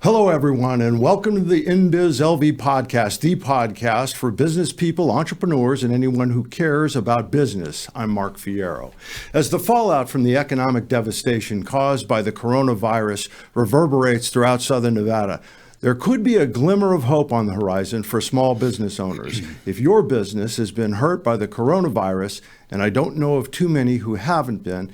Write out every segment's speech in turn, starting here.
Hello, everyone, and welcome to the InBizLV Podcast, the podcast for business people, entrepreneurs, and anyone who cares about business. I'm Mark Fierro. As the fallout from the economic devastation caused by the coronavirus reverberates throughout Southern Nevada, there could be a glimmer of hope on the horizon for small business owners. If your business has been hurt by the coronavirus, and I don't know of too many who haven't been,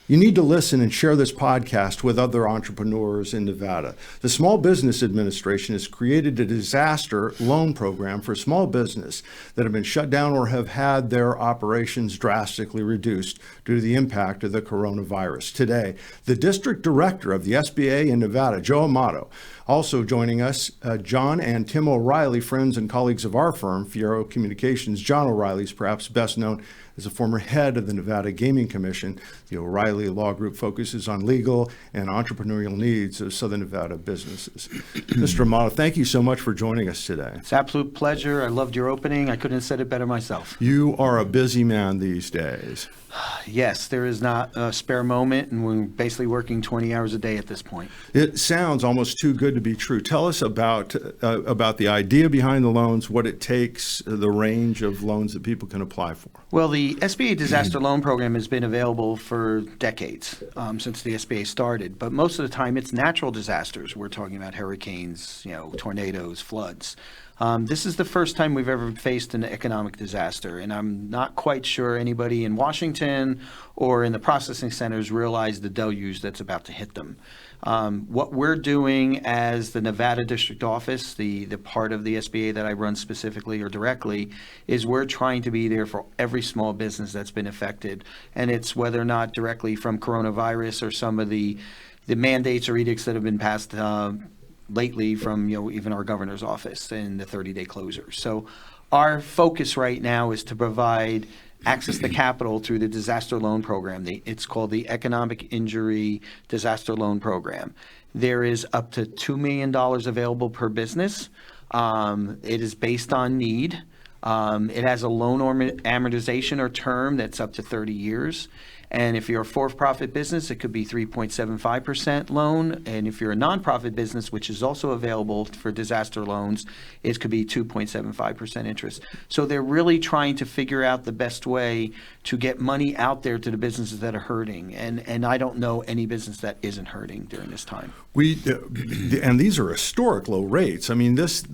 you need to listen and share this podcast with other entrepreneurs in Nevada. The Small Business Administration has created a disaster loan program for small business that have been shut down or have had their operations drastically reduced due to the impact of the coronavirus. Today, the District Director of the SBA in Nevada, Joe Amato. Also joining us, John and Tim O'Reilly, friends and colleagues of our firm, Fierro Communications. John O'Reilly is perhaps best known as a former head of the Nevada Gaming Commission. The O'Reilly Law Group focuses on legal and entrepreneurial needs of Southern Nevada businesses. Mr. Amato, thank you so much for joining us today. It's an absolute pleasure. I loved your opening. I couldn't have said it better myself. You are a busy man these days. Yes, there is not a spare moment, and we're basically working 20 hours a day at this point. It sounds almost too good to be true. Tell us about the idea behind the loans, what it takes, the range of loans that people can apply for. Well, the SBA Disaster Loan Program has been available for decades, since the SBA started. But most of the time, it's natural disasters. We're talking about hurricanes, tornadoes, floods. This is the first time we've ever faced an economic disaster, and I'm not quite sure anybody in Washington or in the processing centers realize the deluge that's about to hit them. What we're doing as the Nevada District Office, the part of the SBA that I run specifically or directly, is we're trying to be there for every small business that's been affected, and it's whether or not directly from coronavirus or some of the mandates or edicts that have been passed lately from even our governor's office and the 30-day closures. So our focus right now is to provide access to capital through the disaster loan program. It's called the Economic Injury Disaster Loan Program. There is up to $2 million available per business. It is based on need. It has a loan amortization or term that's up to 30 years. And if you're a for-profit business, it could be 3.75% loan. And if you're a nonprofit business, which is also available for disaster loans, it could be 2.75% interest. So they're really trying to figure out the best way to get money out there to the businesses that are hurting. And I don't know any business that isn't hurting during this time. And these are historic low rates. I mean, this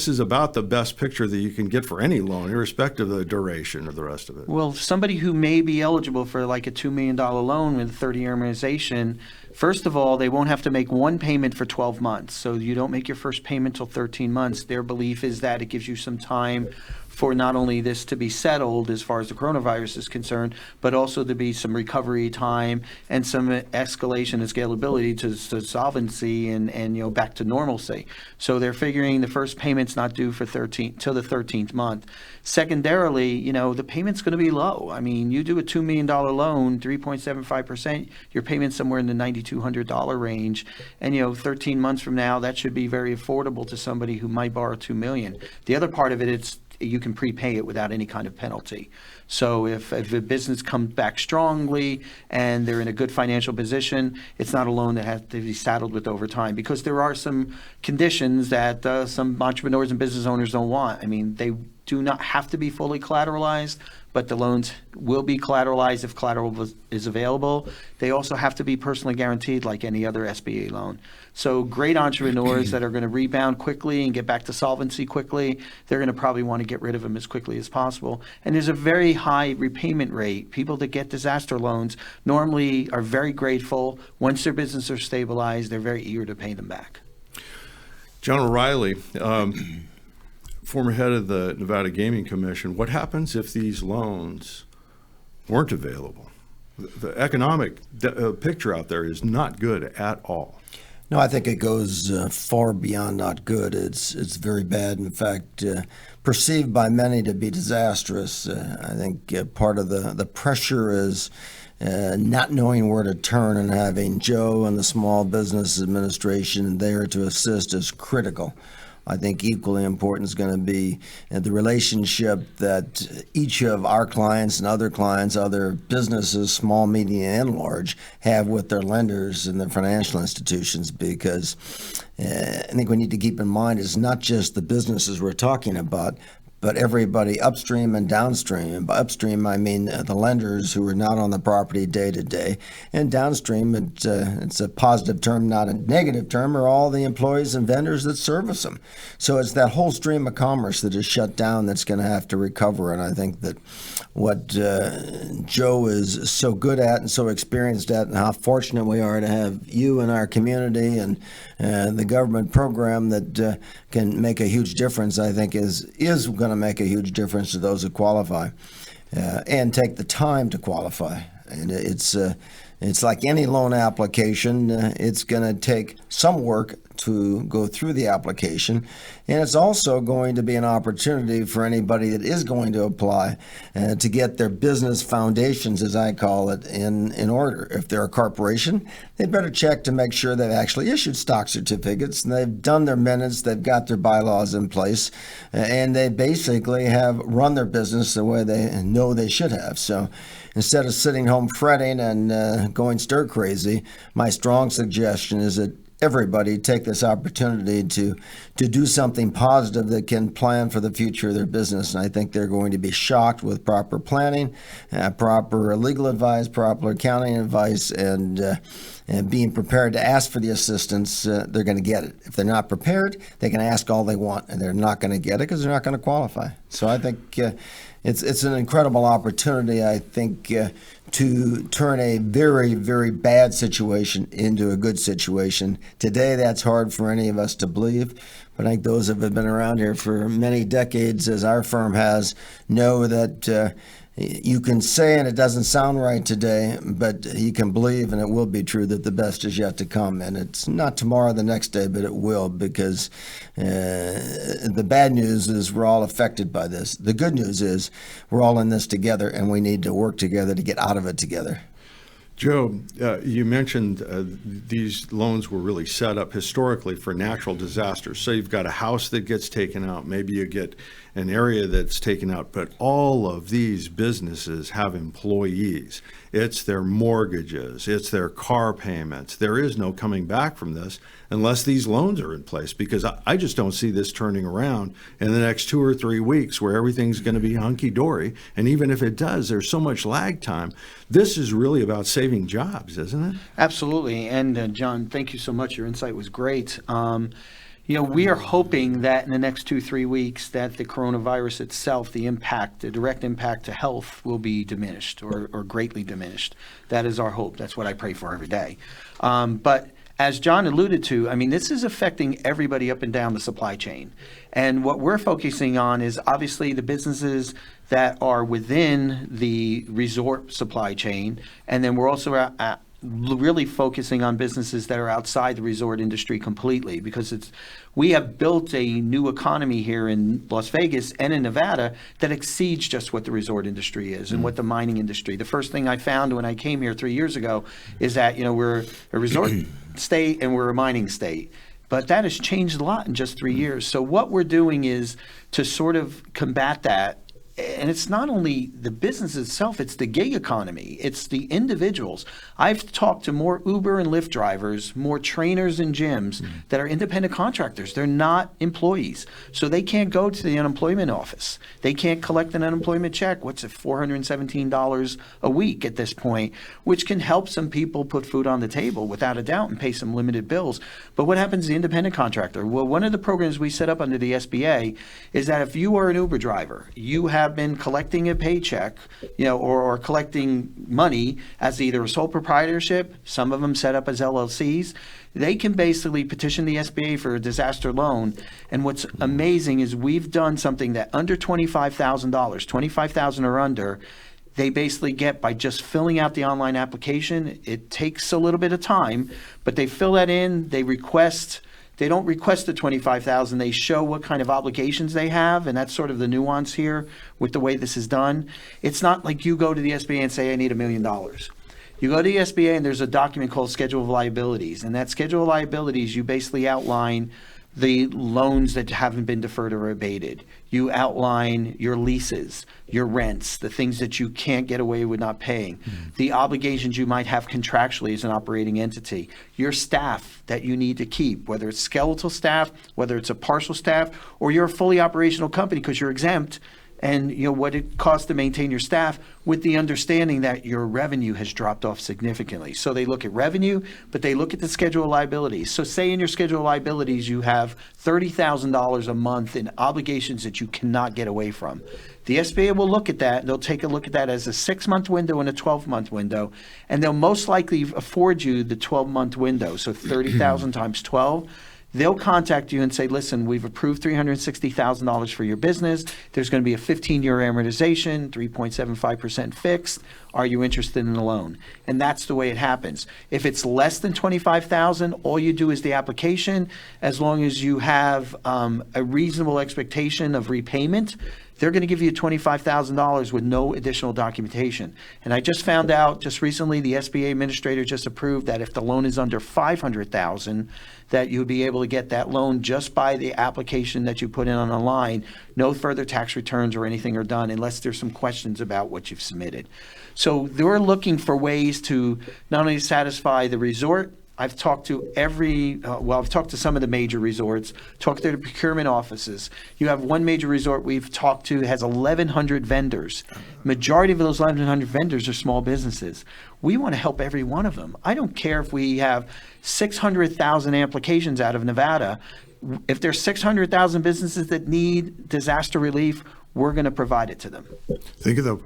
is about the best picture that you can get for any loan, irrespective of the duration or the rest of it. Well, somebody who may be eligible for like a $2 million loan with a 30-year amortization, first of all, they won't have to make one payment for 12 months. So you don't make your first payment till 13 months. Their belief is that it gives you some time for not only this to be settled as far as the coronavirus is concerned, but also to be some recovery time and some escalation and scalability to solvency and back to normalcy. So they're figuring the first payment's not due for till the 13th month. Secondarily, the payment's going to be low. I mean, you do a $2 million loan, 3.75%, your payment's somewhere in the $9,200 range. And 13 months from now, that should be very affordable to somebody who might borrow $2 million. The other part of it, you can prepay it without any kind of penalty. So if a business comes back strongly and they're in a good financial position, it's not a loan that has to be saddled with over time, because there are some conditions that some entrepreneurs and business owners don't want. I mean, they do not have to be fully collateralized, but the loans will be collateralized if collateral is available. They also have to be personally guaranteed like any other SBA loan. So great entrepreneurs that are going to rebound quickly and get back to solvency quickly, they're going to probably want to get rid of them as quickly as possible. And there's a very high repayment rate. People that get disaster loans normally are very grateful. Once their business are stabilized, they're very eager to pay them back. John O'Reilly, former head of the Nevada Gaming Commission, what happens if these loans weren't available? The economic picture out there is not good at all. No, I think it goes far beyond not good. It's very bad. In fact, perceived by many to be disastrous. I think part of the pressure is not knowing where to turn, and having Joe and the Small Business Administration there to assist is critical. I think equally important is going to be the relationship that each of our clients and other clients, other businesses, small, medium, and large, have with their lenders and their financial institutions, because I think we need to keep in mind it's not just the businesses we're talking about, but everybody upstream and downstream. And by upstream, I mean the lenders who are not on the property day to day. And downstream, it's a positive term, not a negative term, are all the employees and vendors that service them. So it's that whole stream of commerce that is shut down that's going to have to recover. And I think that what Joe is so good at and so experienced at, and how fortunate we are to have you in our community and the government program that can make a huge difference, I think is going to make a huge difference to those who qualify and take the time to qualify. And it's like any loan application. It's going to take some work to go through the application, and it's also going to be an opportunity for anybody that is going to apply to get their business foundations, as I call it, in order. If they're a corporation, they better check to make sure they've actually issued stock certificates, and they've done their minutes, they've got their bylaws in place, and they basically have run their business the way they know they should have. So instead of sitting home fretting and going stir crazy, my strong suggestion is that everybody take this opportunity to do something positive that can plan for the future of their business. And I think they're going to be shocked with proper planning, proper legal advice, proper accounting advice, and being prepared to ask for the assistance. They're going to get it. If they're not prepared, they can ask all they want, and they're not going to get it because they're not going to qualify. So I think it's an incredible opportunity, I think, to turn a very, very bad situation into a good situation. Today, that's hard for any of us to believe, but I think those that have been around here for many decades, as our firm has, know that you can say, and it doesn't sound right today, but you can believe, and it will be true, that the best is yet to come. And it's not tomorrow, the next day, but it will, because the bad news is we're all affected by this. The good news is we're all in this together, and we need to work together to get out of it together. Joe, you mentioned these loans were really set up historically for natural disasters. So you've got a house that gets taken out, maybe you get an area that's taken out, but all of these businesses have employees. It's their mortgages, it's their car payments. There is no coming back from this unless these loans are in place, because I just don't see this turning around in the next 2 or 3 weeks where everything's going to be hunky-dory. And even if it does, there's so much lag time. This is really about saving jobs, isn't it? Absolutely. And John, thank you so much. Your insight was great. We are hoping that in the next 2-3 weeks that the coronavirus itself, the direct impact to health will be diminished or greatly diminished. That is our hope. That's what I pray for every day. But as John alluded to, this is affecting everybody up and down the supply chain. And what we're focusing on is obviously the businesses that are within the resort supply chain. And then we're also really focusing on businesses that are outside the resort industry completely, because we have built a new economy here in Las Vegas and in Nevada that exceeds just what the resort industry is and what the mining industry. The first thing I found when I came here 3 years ago is that we're a resort state and we're a mining state. But that has changed a lot in just 3 years. So what we're doing is to sort of combat that. And it's not only the business itself, it's the gig economy. It's the individuals. I've talked to more Uber and Lyft drivers, more trainers and gyms that are independent contractors. They're not employees. So they can't go to the unemployment office. They can't collect an unemployment check. What's it, $417 a week at this point, which can help some people put food on the table without a doubt and pay some limited bills. But what happens to the independent contractor? Well, one of the programs we set up under the SBA is that if you are an Uber driver, you have been collecting a paycheck, or collecting money as either a sole proprietorship, some of them set up as LLCs, they can basically petition the SBA for a disaster loan. And what's amazing is we've done something that under $25,000, $25,000 or under, they basically get by just filling out the online application. It takes a little bit of time, but they fill that in, they don't request the $25,000. They show what kind of obligations they have, and that's sort of the nuance here with the way this is done. It's not like you go to the SBA and say, I need $1 million. You go to the SBA and there's a document called Schedule of Liabilities, and that Schedule of Liabilities, you basically outline the loans that haven't been deferred or abated. You outline your leases, your rents, the things that you can't get away with not paying, the obligations you might have contractually as an operating entity, your staff that you need to keep, whether it's skeletal staff, whether it's a partial staff, or you're a fully operational company because you're exempt, and what it costs to maintain your staff, with the understanding that your revenue has dropped off significantly. So they look at revenue, but they look at the schedule of liabilities. So say in your schedule of liabilities you have $30,000 a month in obligations that you cannot get away from. The SBA will look at that, and they'll take a look at that as a 6-month window and a 12-month window, and they'll most likely afford you the 12-month window. So 30,000 times 12. They'll contact you and say, listen, we've approved $360,000 for your business. There's going to be a 15-year amortization, 3.75% fixed. Are you interested in a loan? And that's the way it happens. If it's less than $25,000, all you do is the application. As long as you have a reasonable expectation of repayment, they're going to give you $25,000 with no additional documentation. And I just found out just recently, the SBA administrator just approved that if the loan is under $500,000, that you'll be able to get that loan just by the application that you put in on the line. No further tax returns or anything are done unless there's some questions about what you've submitted. So they're looking for ways to not only satisfy the resort. I've talked to I've talked to some of the major resorts, talked to the procurement offices. You have one major resort we've talked to has 1,100 vendors. Majority of those 1,100 vendors are small businesses. We want to help every one of them. I don't care if we have 600,000 applications out of Nevada. If there's 600,000 businesses that need disaster relief, we're going to provide it to them. Think of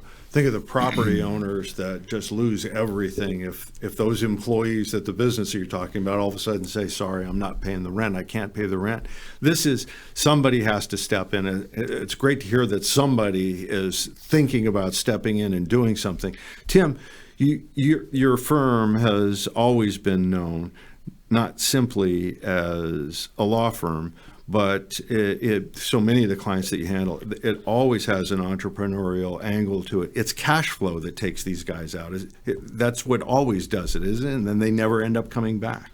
the property owners that just lose everything if those employees at the business that you're talking about all of a sudden say, sorry, I'm not paying the rent. I can't pay the rent. Somebody has to step in. And it's great to hear that somebody is thinking about stepping in and doing something. Tim, your firm has always been known not simply as a law firm, but so many of the clients that you handle, it always has an entrepreneurial angle to it. It's cash flow that takes these guys out. That's what always does it, isn't it? And then they never end up coming back.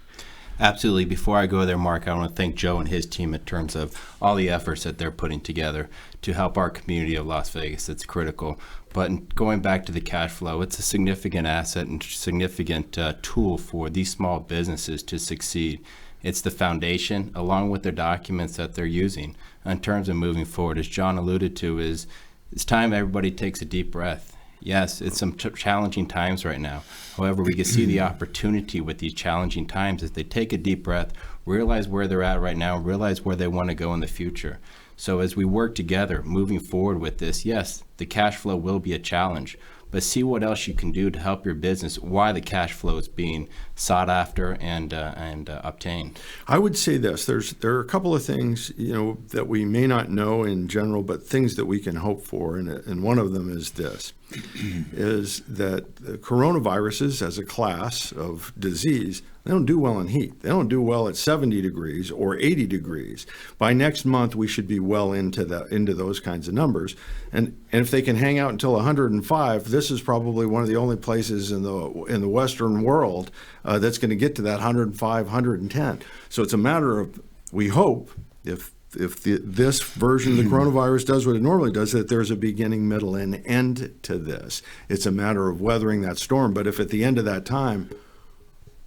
Absolutely. Before I go there, Mark, I want to thank Joe and his team in terms of all the efforts that they're putting together to help our community of Las Vegas. It's critical. But going back to the cash flow, it's a significant asset and significant tool for these small businesses to succeed. It's the foundation, along with their documents that they're using in terms of moving forward. As John alluded to, it's time everybody takes a deep breath. Yes, it's some challenging times right now. However, we can see the opportunity with these challenging times as they take a deep breath, realize where they're at right now, realize where they want to go in the future. So as we work together, moving forward with this, yes, the cash flow will be a challenge, but see what else you can do to help your business while the cash flow is being sought after and obtained. I would say this: there are a couple of things that we may not know in general, but things that we can hope for, and one of them is this: is that the coronaviruses as a class of disease, they don't do well in heat. They don't do well at 70 degrees or 80 degrees. By next month, we should be well into those kinds of numbers. And if they can hang out until 105, this is probably one of the only places in the Western world that's going to get to that 105, 110. So it's a matter of, we hope, if this version of the coronavirus does what it normally does, that there's a beginning, middle, and end to this. It's a matter of weathering that storm. But if at the end of that time,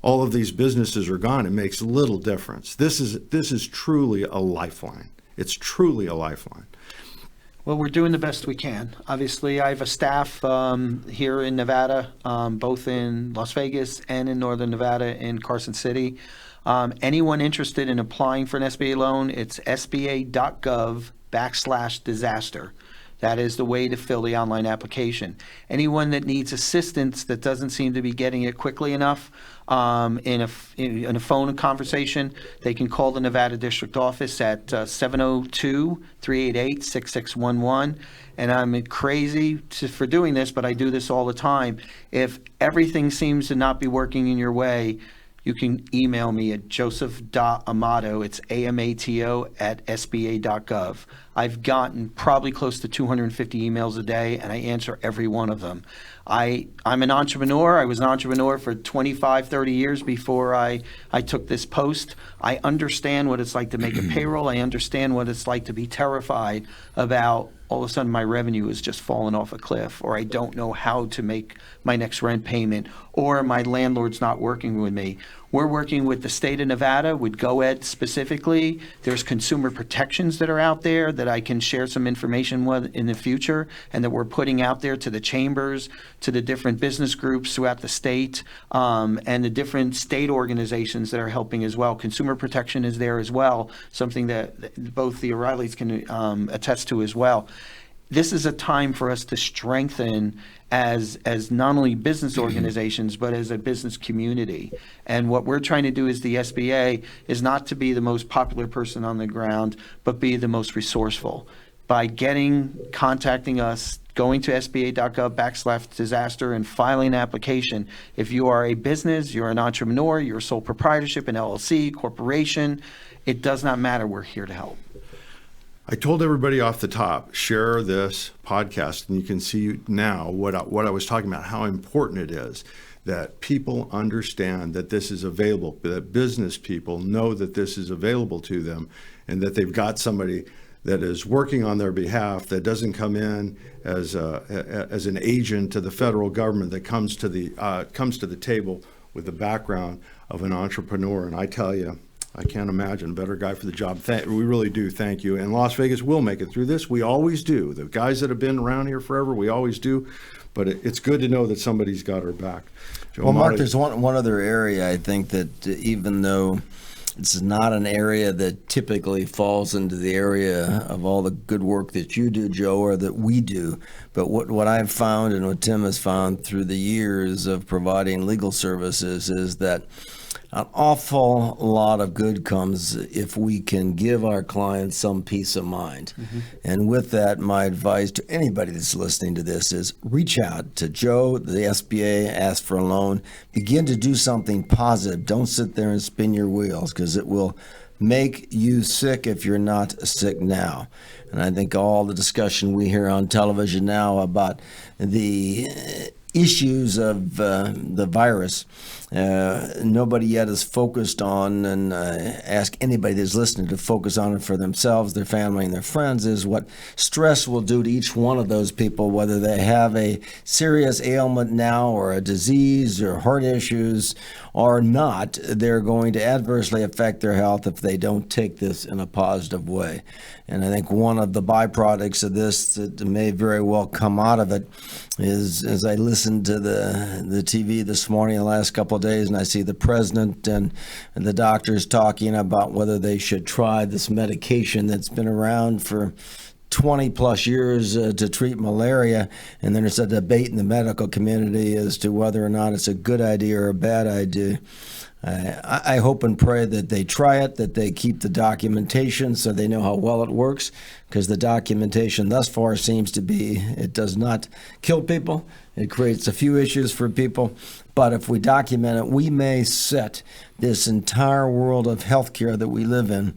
all of these businesses are gone, it makes little difference. This is truly a lifeline. It's truly a lifeline. Well, we're doing the best we can. Obviously, I have a staff here in Nevada, both in Las Vegas and in Northern Nevada in Carson City. Anyone interested in applying for an SBA loan, it's sba.gov/disaster. That is the way to fill the online application. Anyone that needs assistance that doesn't seem to be getting it quickly enough in a phone conversation, they can call the Nevada District Office at 702-388-6611. And I'm crazy for doing this, but I do this all the time. If everything seems to not be working in your way, you can email me at joseph.amato, it's AMATO, at sba.gov. I've gotten probably close to 250 emails a day, and I answer every one of them. I'm an entrepreneur. I was an entrepreneur for 25, 30 years before I took this post. I understand what it's like to make a payroll. I understand what it's like to be terrified about all of a sudden my revenue is just falling off a cliff, or I don't know how to make my next rent payment, or my landlord's not working with me. We're working with the state of Nevada, with GoEd specifically. There's consumer protections that are out there that I can share some information with in the future, and that we're putting out there to the chambers, to the different business groups throughout the state, and the different state organizations that are helping as well. Consumer protection is there as well, something that both the O'Reillys can attest to as well. This is a time for us to strengthen as not only business organizations, but as a business community. And what we're trying to do as the SBA is not to be the most popular person on the ground, but be the most resourceful. By contacting us, going to sba.gov/disaster and filing an application. If you are a business, you're an entrepreneur, you're a sole proprietorship, an LLC, corporation, it does not matter. We're here to help. I told everybody off the top, share this podcast, and you can see now what I was talking about, how important it is that people understand that this is available, that business people know that this is available to them, and that they've got somebody that is working on their behalf, that doesn't come in as an agent to the federal government, that comes to the table with the background of an entrepreneur. And I tell you, I can't imagine a better guy for the job. We really do. Thank you. And Las Vegas will make it through this. We always do. The guys that have been around here forever, we always do. But it's good to know that somebody's got our back. Joe Well, Mark, Marty. there's one other area I think that even though it's not an area that typically falls into the area of all the good work that you do, Joe, or that we do, but what I've found and what Tim has found through the years of providing legal services is that an awful lot of good comes if we can give our clients some peace of mind. Mm-hmm. And with that, my advice to anybody that's listening to this is reach out to Joe, the SBA, ask for a loan, begin to do something positive. Don't sit there and spin your wheels, because it will make you sick if you're not sick now. And I think all the discussion we hear on television now about the issues of the virus, nobody yet is focused on, and ask anybody that's listening to focus on it for themselves, their family, and their friends, is what stress will do to each one of those people, whether they have a serious ailment now or a disease or heart issues or not. They're going to adversely affect their health if they don't take this in a positive way. And I think one of the byproducts of this that may very well come out of it is, as I listened to the TV this morning, the last couple of days, and I see the president and the doctors talking about whether they should try this medication that's been around for 20 plus years to treat malaria, and then there's a debate in the medical community as to whether or not it's a good idea or a bad idea. I hope and pray that they try it, that they keep the documentation so they know how well it works, because the documentation thus far seems to be it does not kill people. It creates a few issues for people, but if we document it, we may set this entire world of healthcare that we live in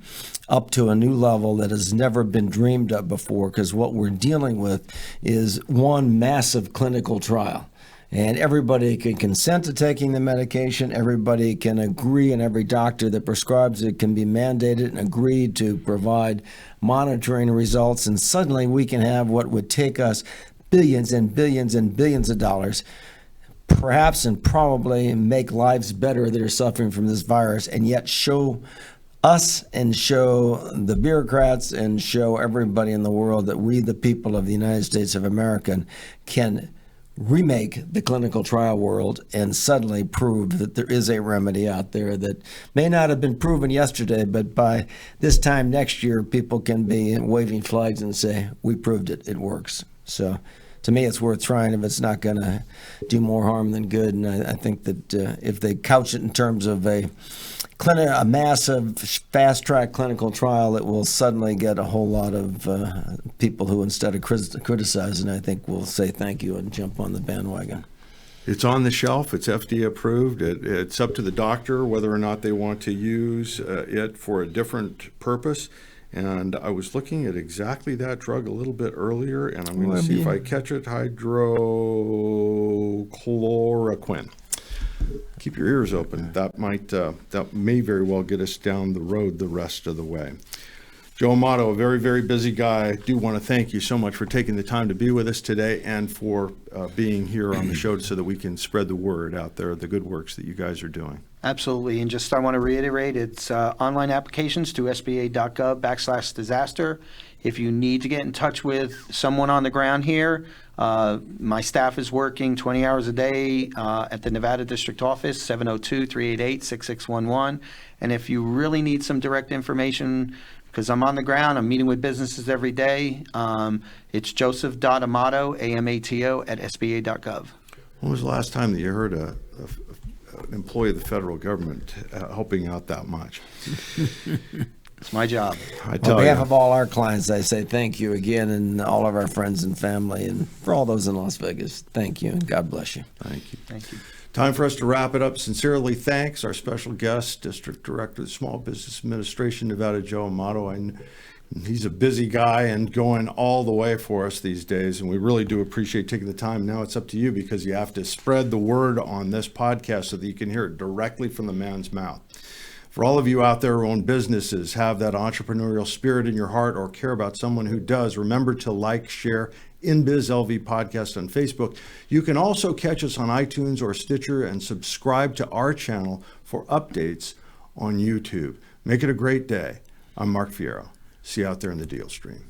up to a new level that has never been dreamed of before, because what we're dealing with is one massive clinical trial. And everybody can consent to taking the medication. Everybody can agree, and every doctor that prescribes it can be mandated and agreed to provide monitoring results. And suddenly we can have what would take us billions and billions and billions of dollars, perhaps and probably make lives better that are suffering from this virus, and yet show us and show the bureaucrats and show everybody in the world that we, the people of the United States of America, can remake the clinical trial world and suddenly prove that there is a remedy out there that may not have been proven yesterday, but by this time next year, people can be waving flags and say, we proved it, it works. So to me, it's worth trying if it's not going to do more harm than good. And I think that if they couch it in terms of a massive fast-track clinical trial, it will suddenly get a whole lot of people who, instead of criticizing, I think will say thank you and jump on the bandwagon. It's on the shelf. It's FDA approved. It's up to the doctor whether or not they want to use it for a different purpose. And I was looking at exactly that drug a little bit earlier, and I'm going to see if I catch it. Hydrochloroquine. Keep your ears open. That may very well get us down the road the rest of the way. Joe Amato, a very, very busy guy. I do want to thank you so much for taking the time to be with us today and for being here on the show so that we can spread the word out there, the good works that you guys are doing. Absolutely. And just I want to reiterate, it's online applications to sba.gov/disaster. If you need to get in touch with someone on the ground here, my staff is working 20 hours a day at the Nevada District Office, 702-388-6611. And if you really need some direct information, because I'm on the ground, I'm meeting with businesses every day, it's joseph.amato, AMATO, at sba.gov. When was the last time that you heard an employee of the federal government helping out that much? It's my job. I tell On behalf you. of all our clients, I say thank you again, and all of our friends and family, and for all those in Las Vegas, thank you, and God bless you. Thank you. Thank you. Time for us to wrap it up. Sincerely thanks our special guest, District Director of the Small Business Administration, Nevada, Joe Amato. He's a busy guy and going all the way for us these days, and we really do appreciate taking the time. Now it's up to you because you have to spread the word on this podcast so that you can hear it directly from the man's mouth. For all of you out there who own businesses, have that entrepreneurial spirit in your heart, or care about someone who does, remember to like, share InBizLV Podcast on Facebook. You can also catch us on iTunes or Stitcher and subscribe to our channel for updates on YouTube. Make it a great day. I'm Mark Fierro. See you out there in the deal stream.